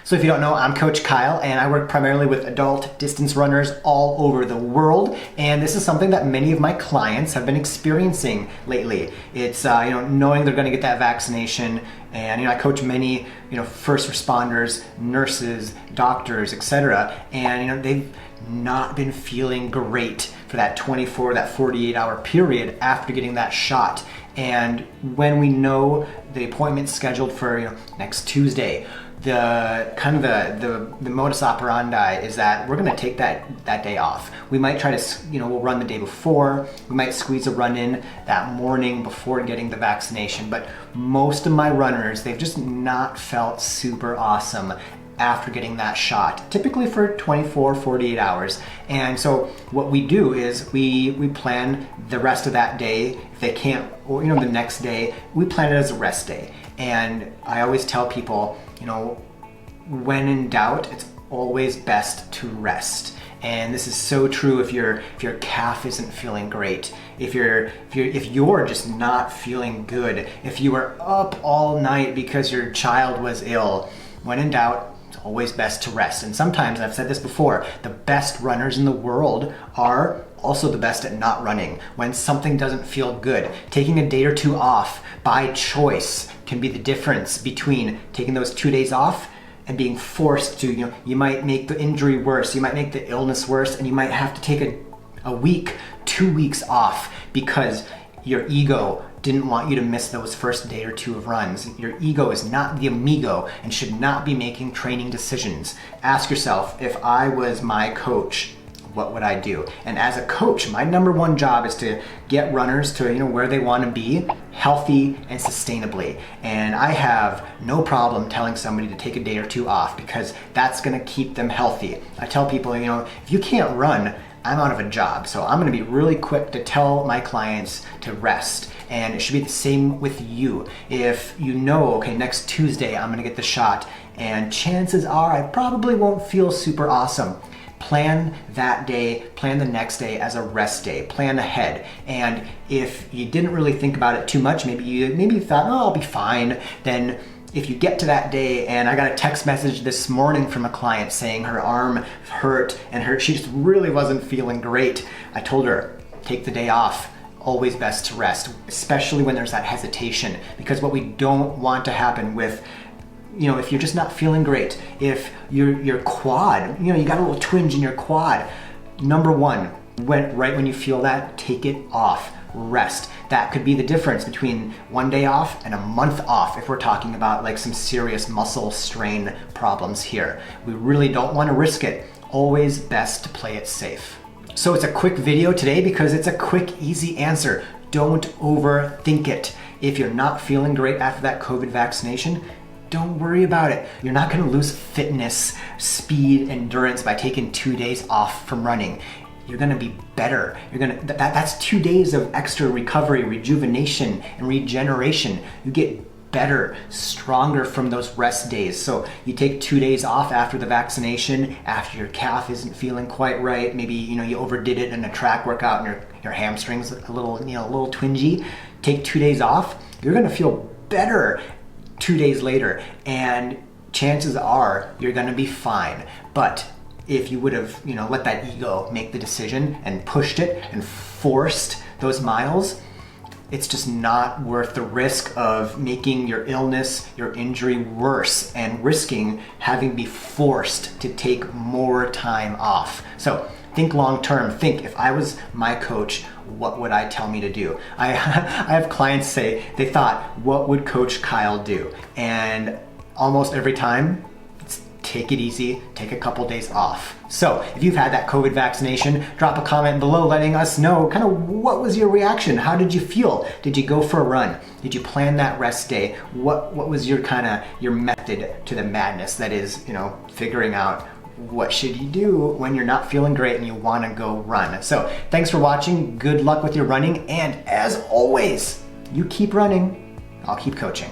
So if you don't know, I'm Coach Kyle and I work primarily with adult distance runners all over the world. And this is something that many of my clients have been experiencing lately. It's knowing they're gonna get that vaccination. And I coach many first responders, nurses, doctors, etc. And they've not been feeling great for that 24, that 48-hour period after getting that shot. And when we know the appointment's scheduled for next Tuesday, the modus operandi is that we're gonna take that day off. We might try to, we'll run the day before, we might squeeze a run in that morning before getting the vaccination, but most of my runners, they've just not felt super awesome after getting that shot, typically for 24, 48 hours. And so what we do is we plan the rest of that day. If they can't, or the next day, we plan it as a rest day. And I always tell people, when in doubt, it's always best to rest. And this is so true if your calf isn't feeling great, if you're just not feeling good, if you were up all night because your child was ill. When in doubt, it's always best to rest. And sometimes, I've said this before, the best runners in the world are also the best at not running. When something doesn't feel good, taking a day or two off by choice can be the difference between taking those 2 days off and being forced to, you might make the injury worse, you might make the illness worse, and you might have to take a week, 2 weeks off because your ego didn't want you to miss those first day or two of runs. Your ego is not the amigo and should not be making training decisions. Ask yourself, if I was my coach, what would I do? And as a coach, my number one job is to get runners to where they want to be, healthy and sustainably. And I have no problem telling somebody to take a day or two off because that's going to keep them healthy. I tell people, if you can't run, I'm out of a job. So I'm gonna be really quick to tell my clients to rest. And it should be the same with you. If okay, next Tuesday I'm gonna get the shot and chances are I probably won't feel super awesome. Plan that day, plan the next day as a rest day, plan ahead. And if you didn't really think about it too much, maybe you thought, oh, I'll be fine, then if you get to that day, and I got a text message this morning from a client saying her arm hurt and she just really wasn't feeling great. I told her, take the day off. Always best to rest, especially when there's that hesitation, because what we don't want to happen with, if you're just not feeling great, if your quad, you got a little twinge in your quad, number one, right when you feel that, take it off. Rest. That could be the difference between 1 day off and a month off if we're talking about like some serious muscle strain problems here. We really don't want to risk it. Always best to play it safe. So it's a quick video today because it's a quick, easy answer. Don't overthink it. If you're not feeling great after that COVID vaccination, don't worry about it. You're not going to lose fitness, speed, endurance by taking 2 days off from running. You're gonna be better. That's 2 days of extra recovery, rejuvenation, and regeneration. You get better, stronger from those rest days. So you take 2 days off after the vaccination, after your calf isn't feeling quite right. Maybe you overdid it in a track workout and your hamstrings a little twingy. Take 2 days off. You're gonna feel better 2 days later, and chances are you're gonna be fine. But if you would have, let that ego make the decision and pushed it and forced those miles, it's just not worth the risk of making your illness, your injury worse and risking having to be forced to take more time off. So think long term. Think, if I was my coach, what would I tell me to do? I have clients say they thought, what would Coach Kyle do? And almost every time, take it easy, take a couple days off. So if you've had that COVID vaccination, drop a comment below letting us know kind of what was your reaction? How did you feel? Did you go for a run? Did you plan that rest day? What was your method to the madness that is, figuring out what should you do when you're not feeling great and you want to go run. So thanks for watching. Good luck with your running. And as always, you keep running, I'll keep coaching.